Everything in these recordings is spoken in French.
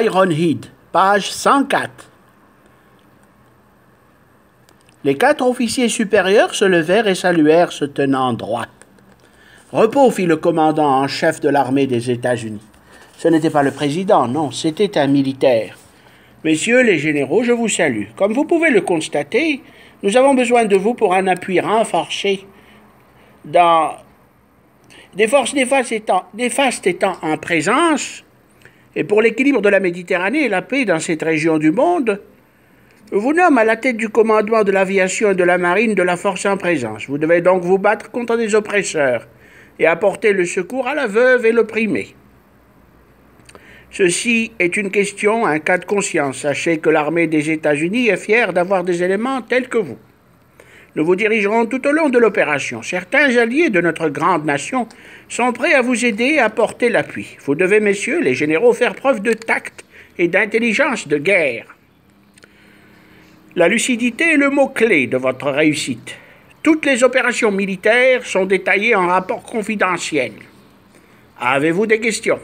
Ironhead, page 104. Les 4 officiers supérieurs se levèrent et saluèrent se tenant droit. « Repos » fit le commandant en chef de l'armée des États-Unis. Ce n'était pas le président, non, c'était un militaire. « Messieurs les généraux, je vous salue. Comme vous pouvez le constater, nous avons besoin de vous pour un appui renforcé dans des forces néfastes étant en présence, et pour l'équilibre de la Méditerranée et la paix dans cette région du monde, je vous nomme à la tête du commandement de l'aviation et de la marine de la force en présence. Vous devez donc vous battre contre des oppresseurs et apporter le secours à la veuve et l'opprimé. Ceci est une question, un cas de conscience. Sachez que l'armée des États-Unis est fière d'avoir des éléments tels que vous. Nous vous dirigerons tout au long de l'opération. Certains alliés de notre grande nation sont prêts à vous aider et à apporter l'appui. Vous devez, messieurs les généraux, faire preuve de tact et d'intelligence de guerre. La lucidité est le mot-clé de votre réussite. Toutes les opérations militaires sont détaillées en rapport confidentiel. Avez-vous des questions?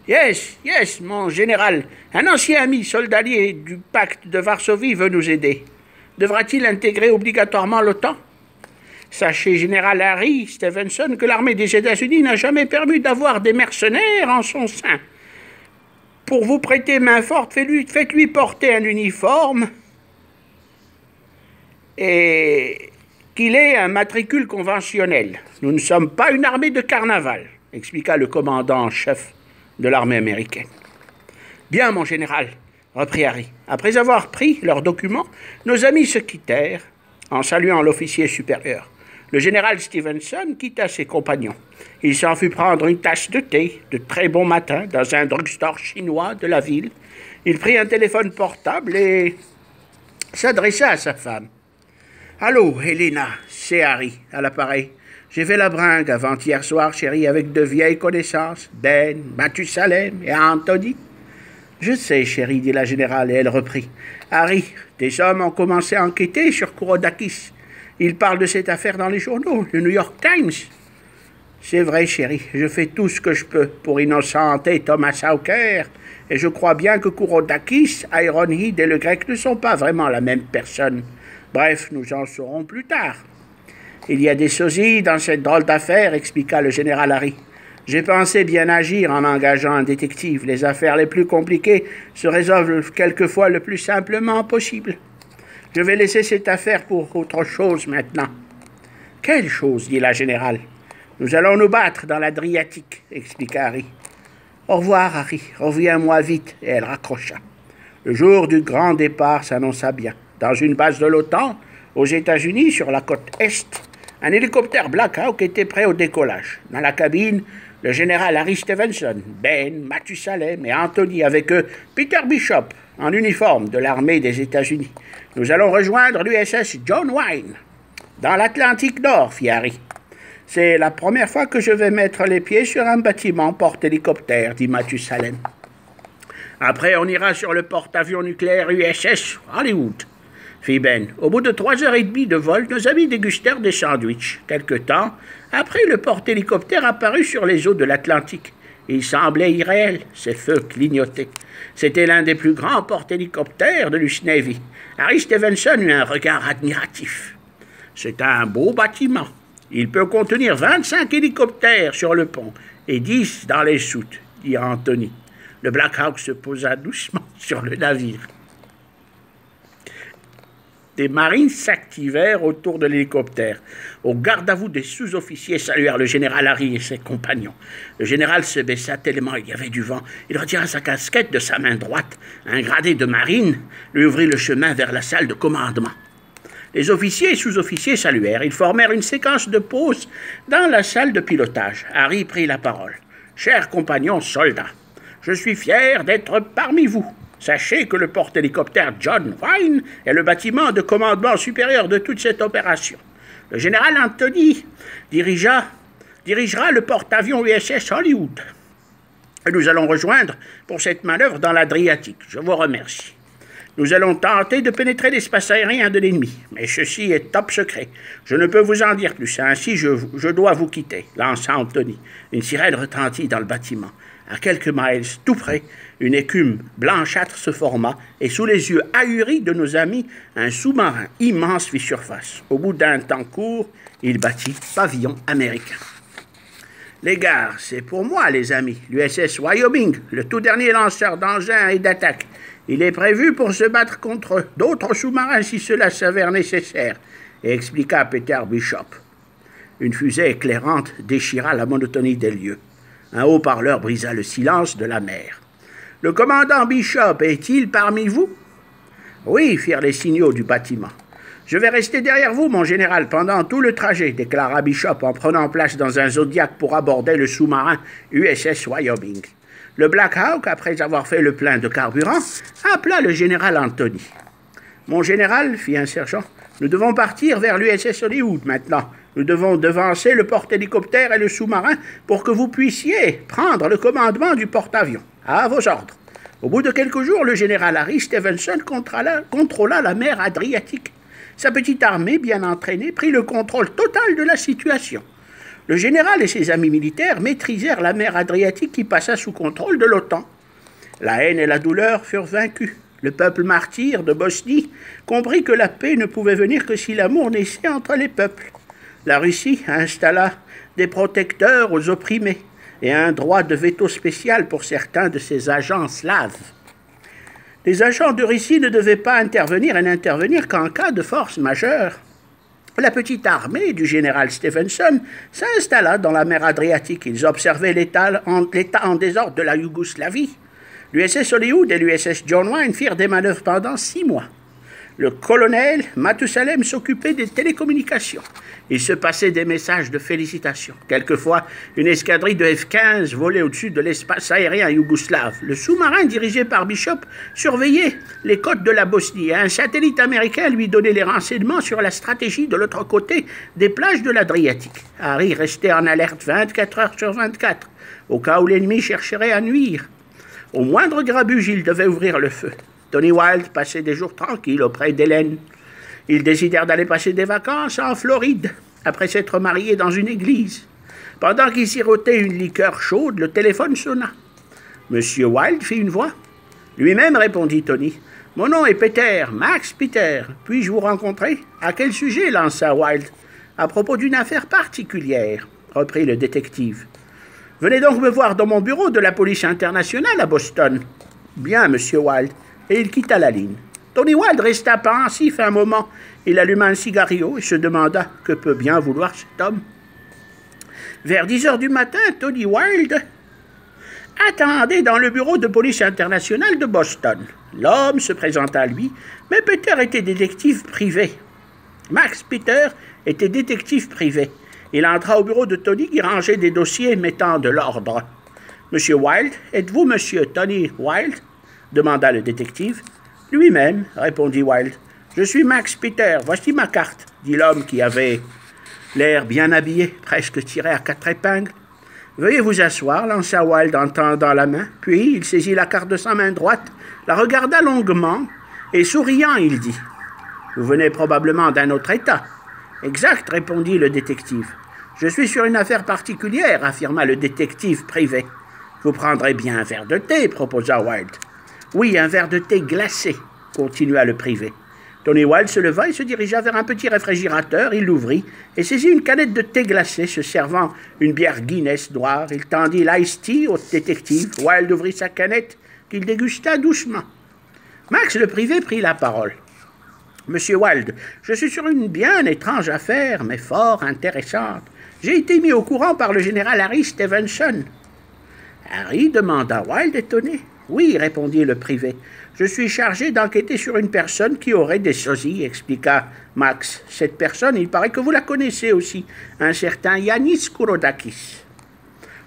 Yes, mon général. Un ancien ami soldalier du pacte de Varsovie veut nous aider. Devra-t-il intégrer obligatoirement l'OTAN? Sachez, général Harry Stevenson, que l'armée des États-Unis n'a jamais permis d'avoir des mercenaires en son sein. Pour vous prêter main forte, faites-lui porter un uniforme et qu'il ait un matricule conventionnel. Nous ne sommes pas une armée de carnaval, expliqua le commandant en chef de l'armée américaine. Bien, mon général, reprit Harry. Après avoir pris leurs documents, nos amis se quittèrent en saluant l'officier supérieur. Le général Stevenson quitta ses compagnons. Il s'en fut prendre une tasse de thé de très bon matin dans un drugstore chinois de la ville. Il prit un téléphone portable et s'adressa à sa femme. « Allô, Helena, c'est Harry, à l'appareil. J'ai fait la bringue avant-hier soir, chérie, avec de vieilles connaissances, Ben, Mathusalem et Anthony. » « Je sais, chérie, dit la générale, et elle reprit. « Harry, des hommes ont commencé à enquêter sur Kouroudakis. Ils parlent de cette affaire dans les journaux, le New York Times. »« C'est vrai, chérie, je fais tout ce que je peux pour innocenter Thomas Hawker, et je crois bien que Kouroudakis, Ironhead et le grec ne sont pas vraiment la même personne. Bref, nous en saurons plus tard. »« Il y a des sosies dans cette drôle d'affaire, expliqua le général Harry. J'ai pensé bien agir en engageant un détective. Les affaires les plus compliquées se résolvent quelquefois le plus simplement possible. Je vais laisser cette affaire pour autre chose maintenant. »« Quelle chose ?» dit la générale. « Nous allons nous battre dans l'Adriatique, » expliqua Harry. « Au revoir, Harry. Reviens-moi vite. » Et elle raccrocha. Le jour du grand départ s'annonça bien. Dans une base de l'OTAN, aux États-Unis, sur la côte Est, un hélicoptère Black Hawk était prêt au décollage. Dans la cabine, le général Harry Stevenson, Ben, Mathusalem et Anthony, avec eux Peter Bishop, en uniforme de l'armée des États-Unis. Nous allons rejoindre l'USS John Wayne, dans l'Atlantique Nord, fit Harry. C'est la première fois que je vais mettre les pieds sur un bâtiment porte-hélicoptère, dit Mathusalem. Après, on ira sur le porte-avions nucléaire USS Hollywood, fit Ben. Au bout de 3h30 de vol, nos amis dégustèrent des sandwichs. Quelque temps après, le porte-hélicoptère apparut sur les eaux de l'Atlantique. Il semblait irréel, ses feux clignotaient. C'était l'un des plus grands porte-hélicoptères de l'US Navy. Harry Stevenson eut un regard admiratif. C'est un beau bâtiment. Il peut contenir 25 hélicoptères sur le pont et 10 dans les soutes, dit Anthony. Le Black Hawk se posa doucement sur le navire. Des marines s'activèrent autour de l'hélicoptère. Au garde-à-vous des sous-officiers saluèrent le général Harry et ses compagnons. Le général se baissa tellement il y avait du vent. Il retira sa casquette de sa main droite. Un gradé de marine lui ouvrit le chemin vers la salle de commandement. Les officiers et sous-officiers saluèrent. Ils formèrent une séquence de pause dans la salle de pilotage. Harry prit la parole. « Chers compagnons soldats, je suis fier d'être parmi vous. Sachez que le porte-hélicoptère John Wayne est le bâtiment de commandement supérieur de toute cette opération. Le général Anthony dirigera le porte-avions USS Hollywood. Et nous allons rejoindre pour cette manœuvre dans l'Adriatique. Je vous remercie. Nous allons tenter de pénétrer l'espace aérien de l'ennemi, mais ceci est top secret. Je ne peux vous en dire plus, ainsi je dois vous quitter, lança Anthony. Une sirène retentit dans le bâtiment. À quelques miles tout près, une écume blanchâtre se forma, et sous les yeux ahuris de nos amis, un sous-marin immense fit surface. Au bout d'un temps court, il battit pavillon américain. Les gars, c'est pour moi, les amis, l'USS Wyoming, le tout dernier lanceur d'engins et d'attaque. Il est prévu pour se battre contre d'autres sous-marins si cela s'avère nécessaire, expliqua Peter Bishop. Une fusée éclairante déchira la monotonie des lieux. Un haut-parleur brisa le silence de la mer. « Le commandant Bishop est-il parmi vous ?»« Oui, firent les signaux du bâtiment. »« Je vais rester derrière vous, mon général, pendant tout le trajet, déclara Bishop en prenant place dans un Zodiac pour aborder le sous-marin USS Wyoming. Le Black Hawk, après avoir fait le plein de carburant, appela le général Anthony. « Mon général, fit un sergent, nous devons partir vers l'USS Hollywood maintenant. Nous devons devancer le porte-hélicoptère et le sous-marin pour que vous puissiez prendre le commandement du porte-avions. À vos ordres. » Au bout de quelques jours, le général Harry Stevenson contrôla la mer Adriatique. Sa petite armée, bien entraînée, prit le contrôle total de la situation. Le général et ses amis militaires maîtrisèrent la mer Adriatique qui passa sous contrôle de l'OTAN. La haine et la douleur furent vaincues. Le peuple martyr de Bosnie comprit que la paix ne pouvait venir que si l'amour naissait entre les peuples. La Russie installa des protecteurs aux opprimés et un droit de veto spécial pour certains de ses agents slaves. Les agents de Russie ne devaient pas intervenir et n'intervenir qu'en cas de force majeure. La petite armée du général Stevenson s'installa dans la mer Adriatique. Ils observaient l'état en désordre de la Yougoslavie. L'USS Hollywood et l'USS John Wayne firent des manœuvres pendant 6 mois. Le colonel Mathusalem s'occupait des télécommunications. Il se passait des messages de félicitations. Quelquefois, une escadrille de F-15 volait au-dessus de l'espace aérien yougoslave. Le sous-marin dirigé par Bishop surveillait les côtes de la Bosnie et un satellite américain lui donnait les renseignements sur la stratégie de l'autre côté des plages de l'Adriatique. Harry restait en alerte 24 heures sur 24, au cas où l'ennemi chercherait à nuire. Au moindre grabuge, il devait ouvrir le feu. Tony Wilde passait des jours tranquilles auprès d'Hélène. Ils décidèrent d'aller passer des vacances en Floride, après s'être mariés dans une église. Pendant qu'ils sirotaient une liqueur chaude, le téléphone sonna. Monsieur Wilde fit une voix. Lui-même, répondit Tony. « Mon nom est Peter, Max Peter. Puis-je vous rencontrer? » « À quel sujet? » lança Wilde. « À propos d'une affaire particulière, » reprit le détective. « Venez donc me voir dans mon bureau de la police internationale à Boston. »« Bien, monsieur Wilde. » Et il quitta la ligne. Tony Wilde resta pensif un moment. Il alluma un cigario et se demanda que peut bien vouloir cet homme. Vers 10 heures du matin, Tony Wilde attendait dans le bureau de police internationale de Boston. L'homme se présenta à lui, mais Peter était détective privé. Max Peter était détective privé. Il entra au bureau de Tony qui rangeait des dossiers mettant de l'ordre. « Monsieur Wilde, êtes-vous monsieur Tony Wilde ?» demanda le détective. « Lui-même, » répondit Wilde. « Je suis Max Peter, voici ma carte, » dit l'homme qui avait l'air bien habillé, presque tiré à 4 épingles. « Veuillez vous asseoir, » lança Wilde en tendant la main. Puis il saisit la carte de sa main droite, la regarda longuement, et souriant, il dit « Vous venez probablement d'un autre État. »« Exact, » répondit le détective. « Je suis sur une affaire particulière, » affirma le détective privé. « Vous prendrez bien un verre de thé, » proposa Wilde. « Oui, un verre de thé glacé, » continua le privé. Tony Wilde se leva et se dirigea vers un petit réfrigérateur. Il l'ouvrit et saisit une canette de thé glacé, se servant une bière Guinness noire. Il tendit l'ice tea au détective. Wilde ouvrit sa canette, qu'il dégusta doucement. Max, le privé, prit la parole. « Monsieur Wilde, je suis sur une bien étrange affaire, mais fort intéressante. J'ai été mis au courant par le général Harry Stevenson. » Harry demanda Wilde, étonné. « Oui, » répondit le privé. « Je suis chargé d'enquêter sur une personne qui aurait des sosies, » expliqua Max. « Cette personne, il paraît que vous la connaissez aussi, un certain Yannis Kouroudakis. »«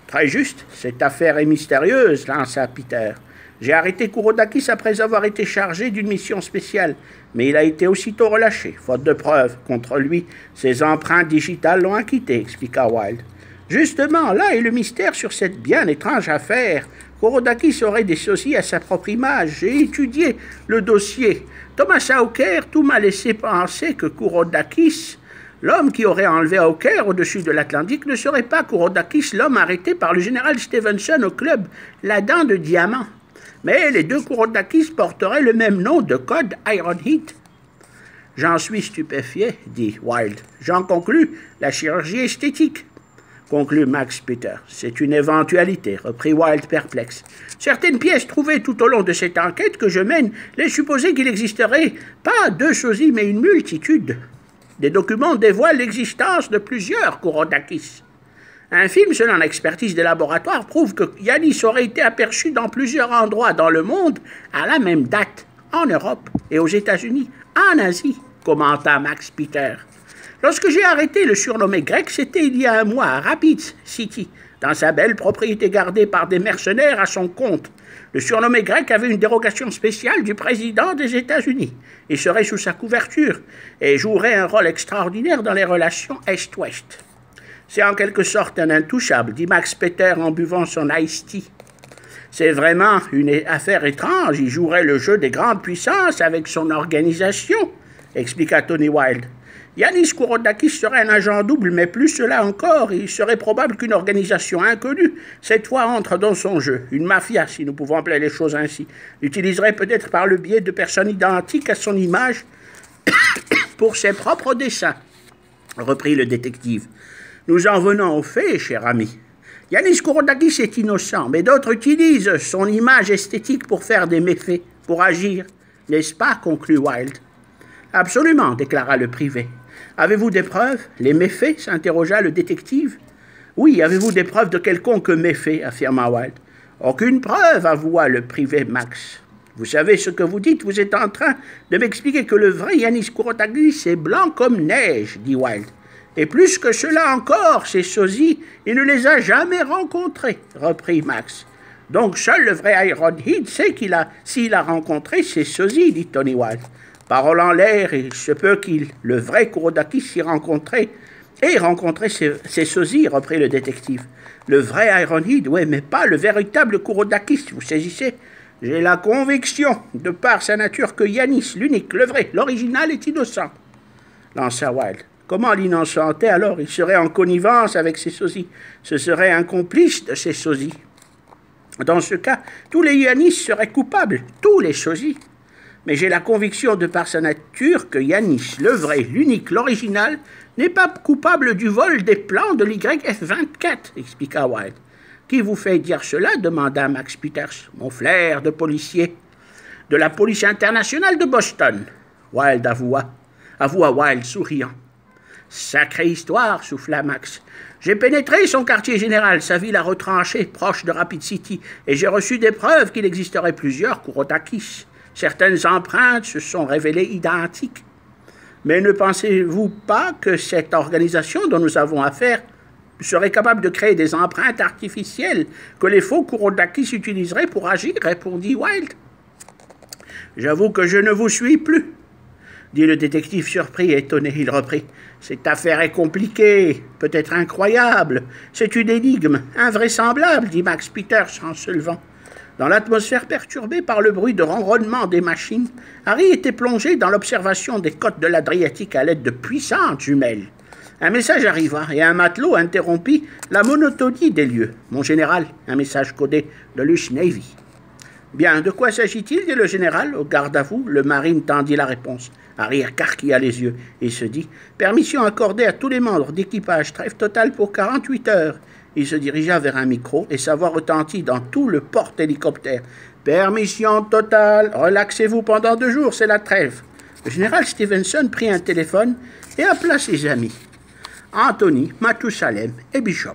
Très juste, cette affaire est mystérieuse, » lança Peter. « J'ai arrêté Kouroudakis après avoir été chargé d'une mission spéciale, mais il a été aussitôt relâché, faute de preuves. Contre lui, ses empreintes digitales l'ont acquitté, » expliqua Wilde. « Justement, là est le mystère sur cette bien étrange affaire. Kouroudakis aurait des sosies à sa propre image. J'ai étudié le dossier. Thomas Hawker, tout m'a laissé penser que Kouroudakis L'homme qui aurait enlevé Hawker au-dessus de l'Atlantique ne serait pas Kourotakis, l'homme arrêté par le général Stevenson au club La Dent de Diamant. Mais les deux Kourotakis porteraient le même nom de code Ironhide. J'en suis stupéfié, dit Wilde. J'en conclus la chirurgie esthétique. Conclut Max Peter. C'est une éventualité, reprit Wilde perplexe. Certaines pièces trouvées tout au long de cette enquête que je mène laissent supposer qu'il existerait pas deux sosies, mais une multitude. Des documents dévoilent l'existence de plusieurs Kourotakis. Un film selon l'expertise des laboratoires prouve que Yanis aurait été aperçu dans plusieurs endroits dans le monde à la même date, en Europe et aux États-Unis, en Asie, commenta Max Peter. Lorsque j'ai arrêté le surnommé grec, c'était il y a un mois à Rapids City, dans sa belle propriété gardée par des mercenaires à son compte. Le surnommé grec avait une dérogation spéciale du président des États-Unis. Il serait sous sa couverture et jouerait un rôle extraordinaire dans les relations Est-Ouest. C'est en quelque sorte un intouchable, dit Max Peter en buvant son iced tea. C'est vraiment une affaire étrange. Il jouerait le jeu des grandes puissances avec son organisation, expliqua Tony Wilde. Yanis Kourotakis serait un agent double, mais plus cela encore, il serait probable qu'une organisation inconnue, cette fois, entre dans son jeu. Une mafia, si nous pouvons appeler les choses ainsi, l'utiliserait peut-être par le biais de personnes identiques à son image pour ses propres desseins, reprit le détective. Nous en venons aux faits, cher ami. Yanis Kourotakis est innocent, mais d'autres utilisent son image esthétique pour faire des méfaits, pour agir, n'est-ce pas, conclut Wilde. Absolument, déclara le privé. Avez-vous des preuves? Les méfaits? S'interrogea le détective. Oui, avez-vous des preuves de quelconque méfait? Affirma Wilde. Aucune preuve, avoua le privé Max. Vous savez ce que vous dites? Vous êtes en train de m'expliquer que le vrai Yanis Kourotakis est blanc comme neige, dit Wilde. Et plus que cela encore, ces sosies, il ne les a jamais rencontrés, reprit Max. Donc seul le vrai Ironhide sait s'il a rencontré ces sosies, dit Tony Wilde. Parole en l'air, il se peut le vrai Kourotakis s'y rencontrait ces sosies, reprit le détective. Le vrai Ironhide, oui, mais pas le véritable Kourotakis, vous saisissez? J'ai la conviction, de par sa nature, que Yanis, l'unique, le vrai, l'original, est innocent, lança Wilde. Comment l'innocenter alors? Il serait en connivence avec ces sosies. Ce serait un complice de ces sosies. Dans ce cas, tous les Yanis seraient coupables, tous les sosies. Mais j'ai la conviction de par sa nature que Yanis, le vrai, l'unique, l'original, n'est pas coupable du vol des plans de l'YF-24, expliqua Wilde. Qui vous fait dire cela? Demanda Max Peters. Mon flair de policier. De la police internationale de Boston. Wilde avoua Wilde, souriant. Sacrée histoire, souffla Max. J'ai pénétré son quartier général, sa ville à retrancher, proche de Rapid City, et j'ai reçu des preuves qu'il existerait plusieurs Kourotakis. Certaines empreintes se sont révélées identiques. Mais ne pensez-vous pas que cette organisation dont nous avons affaire serait capable de créer des empreintes artificielles que les faux Kourotakis utiliseraient pour agir, répondit Wilde. J'avoue que je ne vous suis plus, dit le détective surpris et étonné. Il reprit. Cette affaire est compliquée, peut-être incroyable. C'est une énigme, invraisemblable, dit Max Peters en se levant. Dans l'atmosphère perturbée par le bruit de ronronnement des machines, Harry était plongé dans l'observation des côtes de l'Adriatique à l'aide de puissantes jumelles. Un message arriva et un matelot interrompit la monotonie des lieux. « Mon général, un message codé de l'US Navy. » « Bien, de quoi s'agit-il » dit le général. Au garde à vous, le marine tendit la réponse. Harry écarquilla les yeux et se dit « Permission accordée à tous les membres d'équipage, trêve totale pour 48 heures. » Il se dirigea vers un micro et sa voix retentit dans tout le porte-hélicoptère. « Permission totale, relaxez-vous pendant 2 jours, c'est la trêve. » Le général Stevenson prit un téléphone et appela ses amis. Anthony, Mathusalem et Bishop.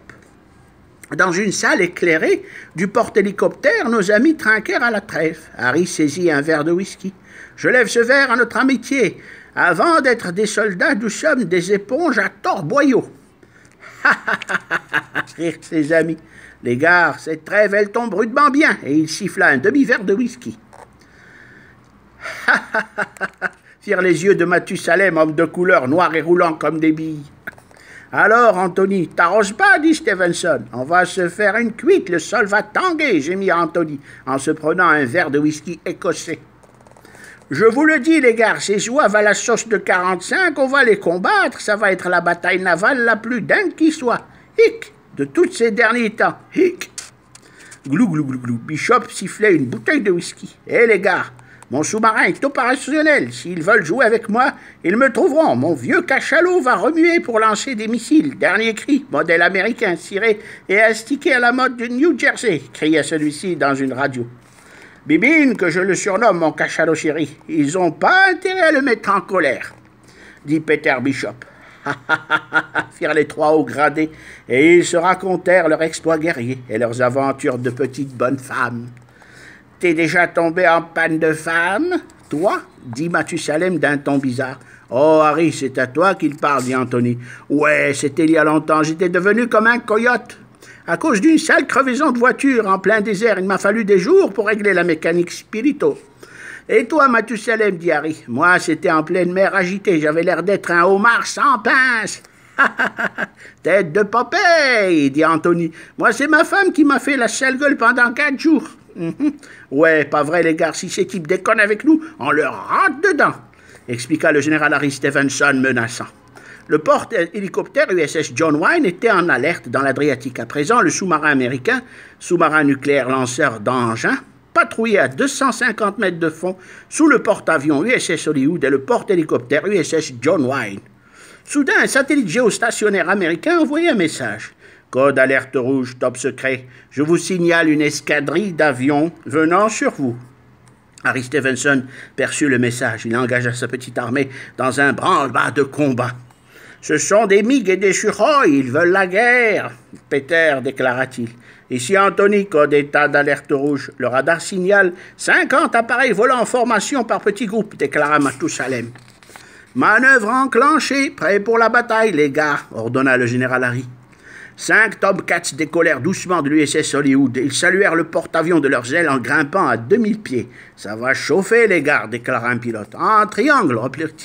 Dans une salle éclairée du porte-hélicoptère, nos amis trinquèrent à la trêve. Harry saisit un verre de whisky. « Je lève ce verre à notre amitié. Avant d'être des soldats, nous sommes des éponges à torboyaux. » Rirent ses amis. « Les gars, cette trêve, elle tombe rudement bien. » Et il siffla un demi-verre de whisky. « Firent les yeux de Mathusalem, homme de couleur, noir et roulant comme des billes. Alors, Anthony, t'arrose pas, dit Stevenson. On va se faire une cuite, le sol va tanguer, gémit Anthony, en se prenant un verre de whisky écossais. Je vous le dis, les gars, ces zouaves à la sauce de 45, on va les combattre. Ça va être la bataille navale la plus dingue qui soit. Hic, de tous ces derniers temps. Hic. Glou, glou, glou, glou. Bishop sifflait une bouteille de whisky. Eh, les gars, mon sous-marin est opérationnel. S'ils veulent jouer avec moi, ils me trouveront. Mon vieux cachalot va remuer pour lancer des missiles. Dernier cri, modèle américain, ciré et astiqué à la mode du New Jersey, criait celui-ci dans une radio. Bibine, que je le surnomme mon cachalot chéri, ils ont pas intérêt à le mettre en colère, dit Peter Bishop. Firent les trois hauts gradés, et ils se racontèrent leurs exploits guerriers et leurs aventures de petites bonnes femmes. « T'es déjà tombé en panne de femme, toi ?» dit Mathusalem d'un ton bizarre. « Oh, Harry, c'est à toi qu'il parle, dit Anthony. « Ouais, c'était il y a longtemps, j'étais devenu comme un coyote. À cause d'une sale crevaison de voiture en plein désert, il m'a fallu des jours pour régler la mécanique spirito. Et toi, Mathusalem, dit Harry, moi, c'était en pleine mer agitée, j'avais l'air d'être un homard sans pince. Tête de Popeye, dit Anthony. Moi, c'est ma femme qui m'a fait la sale gueule pendant 4 jours. Ouais, pas vrai, les gars, si ces types déconnent avec nous, on leur rentre dedans, expliqua le général Harry Stevenson menaçant. Le porte-hélicoptère USS John Wayne était en alerte dans l'Adriatique. À présent, le sous-marin américain, sous-marin nucléaire lanceur d'engins, patrouillait à 250 mètres de fond sous le porte-avions USS Hollywood et le porte-hélicoptère USS John Wayne. Soudain, un satellite géostationnaire américain envoyait un message. Code alerte rouge, top secret. Je vous signale une escadrille d'avions venant sur vous. Harry Stevenson perçut le message. Il engagea sa petite armée dans un branle-bas de combat. Ce sont des MiG et des Sukhoi, ils veulent la guerre, Peter déclara-t-il. Ici Anthony, code état d'alerte rouge. Le radar signale 50 appareils volant en formation par petits groupes, déclara Mathusalem. Manœuvre enclenchée, prêt pour la bataille, les gars, ordonna le général Harry. 5 Tomcats décollèrent doucement de l'USS Hollywood. Ils saluèrent le porte-avions de leurs ailes en grimpant à 2000 pieds. « Ça va chauffer, les gars », déclara un pilote. « En triangle »,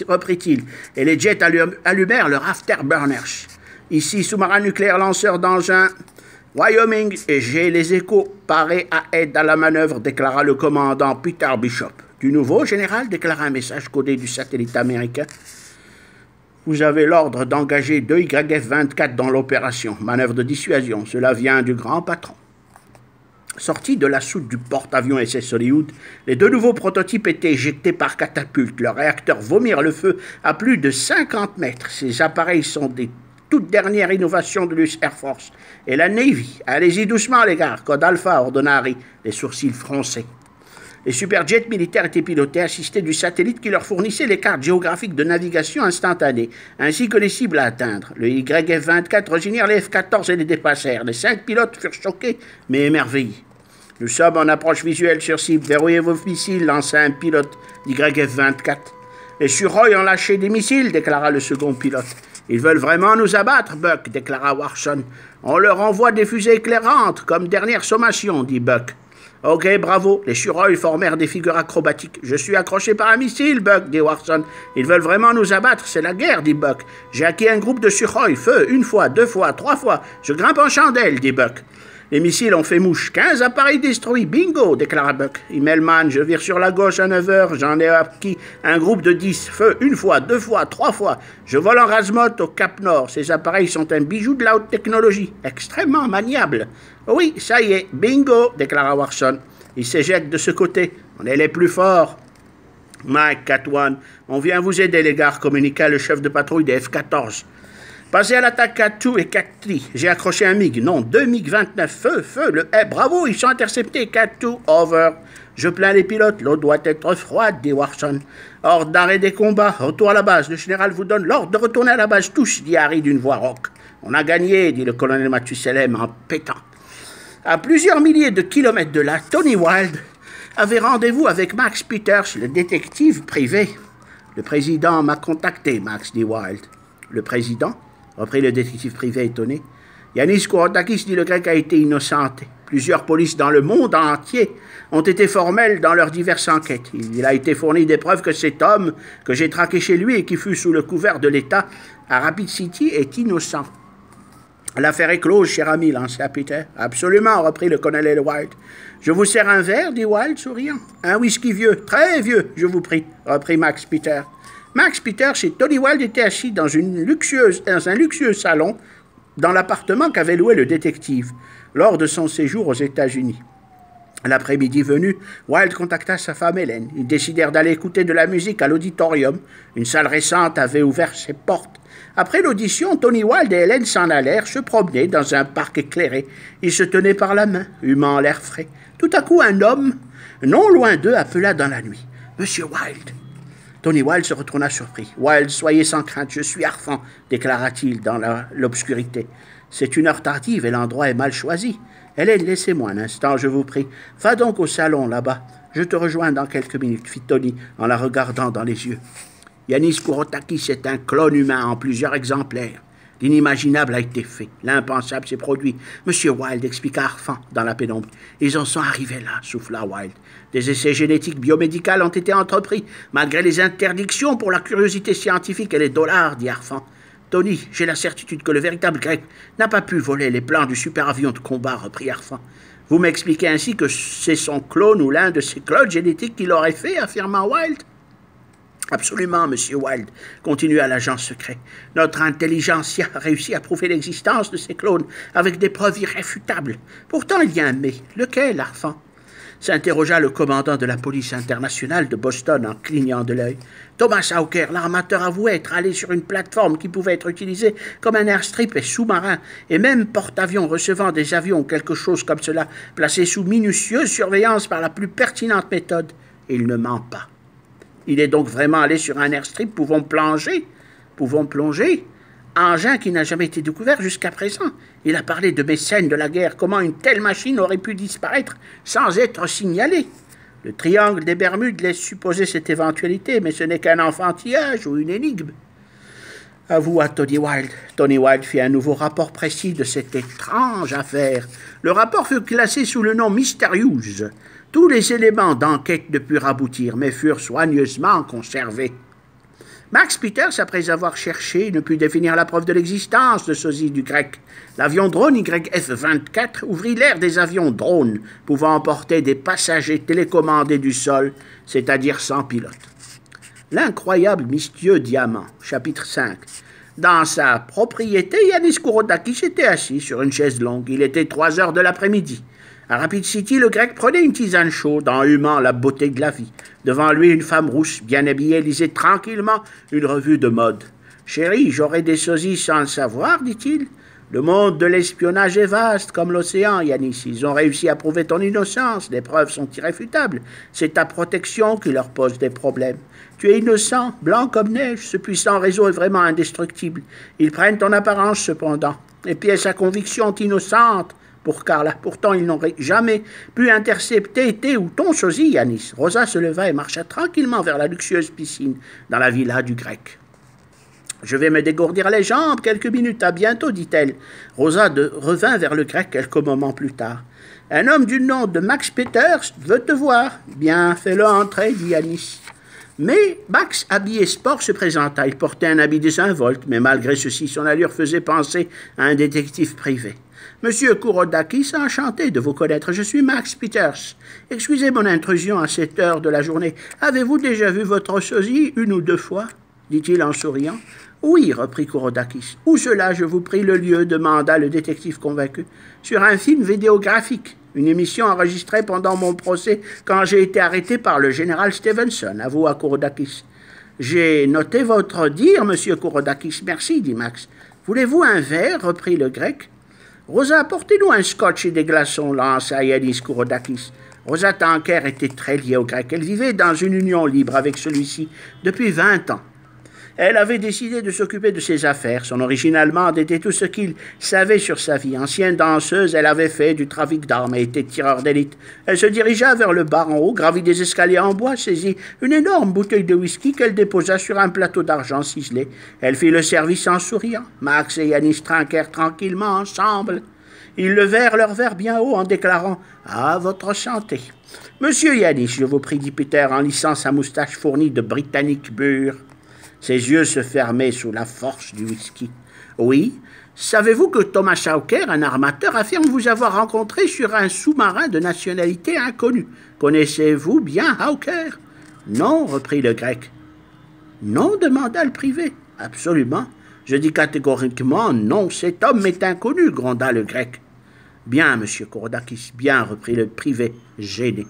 reprit-il, et les jets allumèrent leurs afterburners. « Ici, sous-marin nucléaire lanceur d'engins Wyoming, et j'ai les échos parés à aide à la manœuvre », déclara le commandant Peter Bishop. « Du nouveau, général », déclara un message codé du satellite américain. Vous avez l'ordre d'engager 2 YF-24 dans l'opération. Manœuvre de dissuasion. Cela vient du grand patron. Sortis de la soute du porte-avions SS Hollywood, les 2 nouveaux prototypes étaient éjectés par catapulte. Leurs réacteurs vomirent le feu à plus de 50 mètres. Ces appareils sont des toutes dernières innovations de l'US Air Force et la Navy. Allez-y doucement, les gars. Code Alpha, ordonna Harry, les sourcils froncés. Les superjets militaires étaient pilotés, assistés du satellite qui leur fournissait les cartes géographiques de navigation instantanées, ainsi que les cibles à atteindre. Le YF-24 rejoignirent les F-14 et les dépassèrent. Les 5 pilotes furent choqués, mais émerveillés. Nous sommes en approche visuelle sur cible. Verrouillez vos missiles, lança un pilote d'YF-24. Les Sukhoi ont lâché des missiles, déclara le second pilote. Ils veulent vraiment nous abattre, Buck, déclara Warson. On leur envoie des fusées éclairantes, comme dernière sommation, dit Buck. Ok, bravo. Les Sukhoi formèrent des figures acrobatiques. Je suis accroché par un missile, Buck, dit Warson. Ils veulent vraiment nous abattre, c'est la guerre, dit Buck. J'ai acquis un groupe de Sukhoi. Feu, 1 fois, 2 fois, 3 fois. Je grimpe en chandelle, dit Buck. Les missiles ont fait mouche. 15 appareils détruits. Bingo, déclara Buck. Immelman, je vire sur la gauche à 9 heures. J'en ai acquis un groupe de 10. Feu, 1 fois, 2 fois, 3 fois. Je vole en Razmot au Cap Nord. Ces appareils sont un bijou de la haute technologie. Extrêmement maniable. Oui, ça y est. Bingo, déclara Warson. Il s'éjecte de ce côté. On est les plus forts. Mike, Cat-1, on vient vous aider, les gars, communiqua le chef de patrouille des F-14. Passez à l'attaque Cat-2 et Cat-3. J'ai accroché un MiG. Non, 2 MiG-29. Feu. Bravo, ils sont interceptés. Cat-2, over. Je plains les pilotes. L'eau doit être froide, dit Warson. Ordre d'arrêt des combats. Retour à la base. Le général vous donne l'ordre de retourner à la base. Tous, dit Harry d'une voix rauque. On a gagné, dit le colonel Mathusalem en pétant. À plusieurs milliers de kilomètres de là, Tony Wilde avait rendez-vous avec Max Peters, le détective privé. Le président m'a contacté, Max, dit Wilde. Le président, reprit le détective privé étonné. Yanis Kourotakis, dit le grec, a été innocenté. Plusieurs polices dans le monde entier ont été formelles dans leurs diverses enquêtes. Il a été fourni des preuves que cet homme que j'ai traqué chez lui et qui fut sous le couvert de l'État à Rapid City est innocent. L'affaire est close, cher ami, lança Peter. Absolument, reprit le colonel Wilde. Je vous sers un verre, dit Wilde, souriant. Un whisky vieux, très vieux, je vous prie, reprit Max Peter. Max Peters et Tony Wilde étaient assis dans un luxueux salon dans l'appartement qu'avait loué le détective lors de son séjour aux États-Unis. L'après-midi venu, Wilde contacta sa femme Hélène. Ils décidèrent d'aller écouter de la musique à l'auditorium. Une salle récente avait ouvert ses portes. Après l'audition, Tony Wilde et Hélène s'en allèrent se promener dans un parc éclairé. Ils se tenaient par la main, humant l'air frais. Tout à coup, un homme, non loin d'eux, appela dans la nuit. « Monsieur Wilde !» Tony Wilde se retourna surpris. « Wilde, soyez sans crainte, je suis Arfan, déclara-t-il dans l'obscurité. C'est une heure tardive et l'endroit est mal choisi. Hélène, laissez-moi un instant, je vous prie. Va donc au salon, là-bas. Je te rejoins dans quelques minutes, fit Tony en la regardant dans les yeux. Yanis Kourotakis est un clone humain en plusieurs exemplaires. L'inimaginable a été fait, l'impensable s'est produit. Monsieur Wilde, expliqua Arfan dans la pénombre. Ils en sont arrivés là, souffla Wilde. Des essais génétiques biomédicaux ont été entrepris, malgré les interdictions pour la curiosité scientifique et les dollars, dit Arfan. Tony, j'ai la certitude que le véritable grec n'a pas pu voler les plans du super-avion de combat, reprit Arfan. Vous m'expliquez ainsi que c'est son clone ou l'un de ses clones génétiques qui l'aurait fait, affirma Wilde. Absolument, monsieur Wilde, continua l'agent secret. Notre intelligentsia a réussi à prouver l'existence de ces clones avec des preuves irréfutables. Pourtant, il y a un mais. Lequel, Arfan? S'interrogea le commandant de la police internationale de Boston en clignant de l'œil. Thomas Hawker, l'armateur, avouait être allé sur une plateforme qui pouvait être utilisée comme un airstrip et sous-marin, et même porte-avions recevant des avions ou quelque chose comme cela, placé sous minutieuse surveillance par la plus pertinente méthode. Il ne ment pas. Il est donc vraiment allé sur un airstrip, pouvons plonger, engin qui n'a jamais été découvert jusqu'à présent. Il a parlé de mécènes de la guerre, comment une telle machine aurait pu disparaître sans être signalée. Le triangle des Bermudes laisse supposer cette éventualité, mais ce n'est qu'un enfantillage ou une énigme. Avoua Tony Wilde. Tony Wilde fit un nouveau rapport précis de cette étrange affaire. Le rapport fut classé sous le nom Mysterious. Tous les éléments d'enquête ne purent aboutir, mais furent soigneusement conservés. Max Peters, après avoir cherché, ne put définir la preuve de l'existence de sosie du grec. L'avion drone YF-24 ouvrit l'ère des avions drones, pouvant emporter des passagers télécommandés du sol, c'est-à-dire sans pilote. L'incroyable mystérieux diamant, chapitre 5. Dans sa propriété, Yanis Kourotakis était assis sur une chaise longue. Il était 3 heures de l'après-midi. À Rapid City, le grec prenait une tisane chaude en humant la beauté de la vie. Devant lui, une femme rousse, bien habillée, lisait tranquillement une revue de mode. « Chérie, j'aurais des sosies sans le savoir, dit-il. Le monde de l'espionnage est vaste comme l'océan, Yanis. Ils ont réussi à prouver ton innocence. Les preuves sont irréfutables. C'est ta protection qui leur pose des problèmes. Tu es innocent, blanc comme neige. Ce puissant réseau est vraiment indestructible. Ils prennent ton apparence, cependant. Les pièces à conviction sont innocentes. Pour Carla. Pourtant, ils n'auraient jamais pu intercepter tes ou ton sosie, Yanis. Rosa se leva et marcha tranquillement vers la luxueuse piscine dans la villa du grec. « Je vais me dégourdir les jambes quelques minutes, à bientôt, dit-elle. Rosa revint vers le grec quelques moments plus tard. « Un homme du nom de Max Peters veut te voir. »« Bien, fais-le entrer, dit Yanis. » Mais Max, habillé sport, se présenta. Il portait un habit désinvolte, mais malgré ceci, son allure faisait penser à un détective privé. « Monsieur Kourotakis, enchanté de vous connaître. Je suis Max Peters. Excusez mon intrusion à cette heure de la journée. Avez-vous déjà vu votre sosie 1 ou 2 fois ?» dit-il en souriant. « Oui, reprit Kourotakis. Où cela, je vous prie, le lieu demanda le détective convaincu. « Sur un film vidéographique. Une émission enregistrée pendant mon procès quand j'ai été arrêté par le général Stevenson, avoua Kourotakis. J'ai noté votre dire, monsieur Kourotakis. Merci, dit Max. Voulez-vous un verre, reprit le grec. Rosa, apportez-nous un scotch et des glaçons, lança Yanis Kourotakis. Rosa Tanker était très liée au grec. Elle vivait dans une union libre avec celui-ci depuis 20 ans. Elle avait décidé de s'occuper de ses affaires. Son origine allemande était tout ce qu'il savait sur sa vie. Ancienne danseuse, elle avait fait du trafic d'armes et était tireur d'élite. Elle se dirigea vers le bar en haut, gravit des escaliers en bois, saisit une énorme bouteille de whisky qu'elle déposa sur un plateau d'argent ciselé. Elle fit le service en souriant. Max et Yanis trinquèrent tranquillement ensemble. Ils levèrent leur verre bien haut en déclarant « À votre santé !»« Monsieur Yanis, je vous prie, dit Peter en lissant sa moustache fournie de britannique mûr. » Ses yeux se fermaient sous la force du whisky. « Oui, Savez-vous que Thomas Hawker, un armateur, affirme vous avoir rencontré sur un sous-marin de nationalité inconnue? Connaissez-vous bien Hawker? Non, reprit le Grec. Non, demanda le privé. Absolument. Je dis catégoriquement non, cet homme est inconnu, gronda le Grec. Bien, monsieur Kouroudakis, bien, reprit le privé, gêné.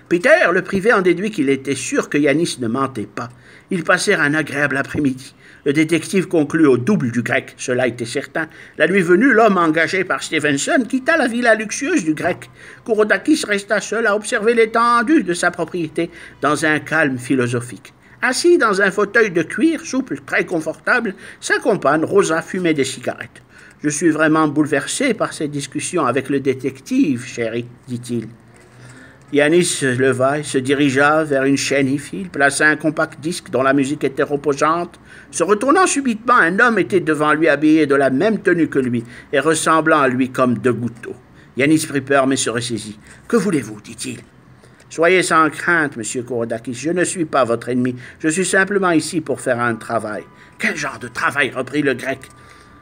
Peter, le privé, en déduit qu'il était sûr que Yanis ne mentait pas. Ils passèrent un agréable après-midi. Le détective conclut au double du Grec, cela était certain. La nuit venue, l'homme engagé par Stevenson quitta la villa luxueuse du Grec. Kouroudakis resta seul à observer l'étendue de sa propriété dans un calme philosophique. Assis dans un fauteuil de cuir souple, très confortable, sa compagne, Rosa, fumait des cigarettes. « Je suis vraiment bouleversé par cette discussion avec le détective, chérie, dit-il. Yanis se leva et se dirigea vers une chaîne hi-fi. Il plaça un compact disque dont la musique était reposante. Se retournant subitement, un homme était devant lui habillé de la même tenue que lui et ressemblant à lui comme deux gouttes d'eau. Yanis prit peur mais se ressaisit. « Que voulez-vous » dit-il. « Soyez sans crainte, monsieur Kouroudakis, je ne suis pas votre ennemi. Je suis simplement ici pour faire un travail. »« Quel genre de travail » reprit le Grec.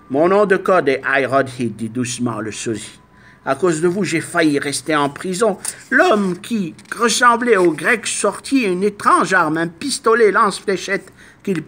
« Mon nom de code est Irodhead, dit doucement le sosie. À cause de vous, j'ai failli rester en prison. L'homme qui ressemblait au Grec sortit une étrange arme, un pistolet lance-fléchette qu'il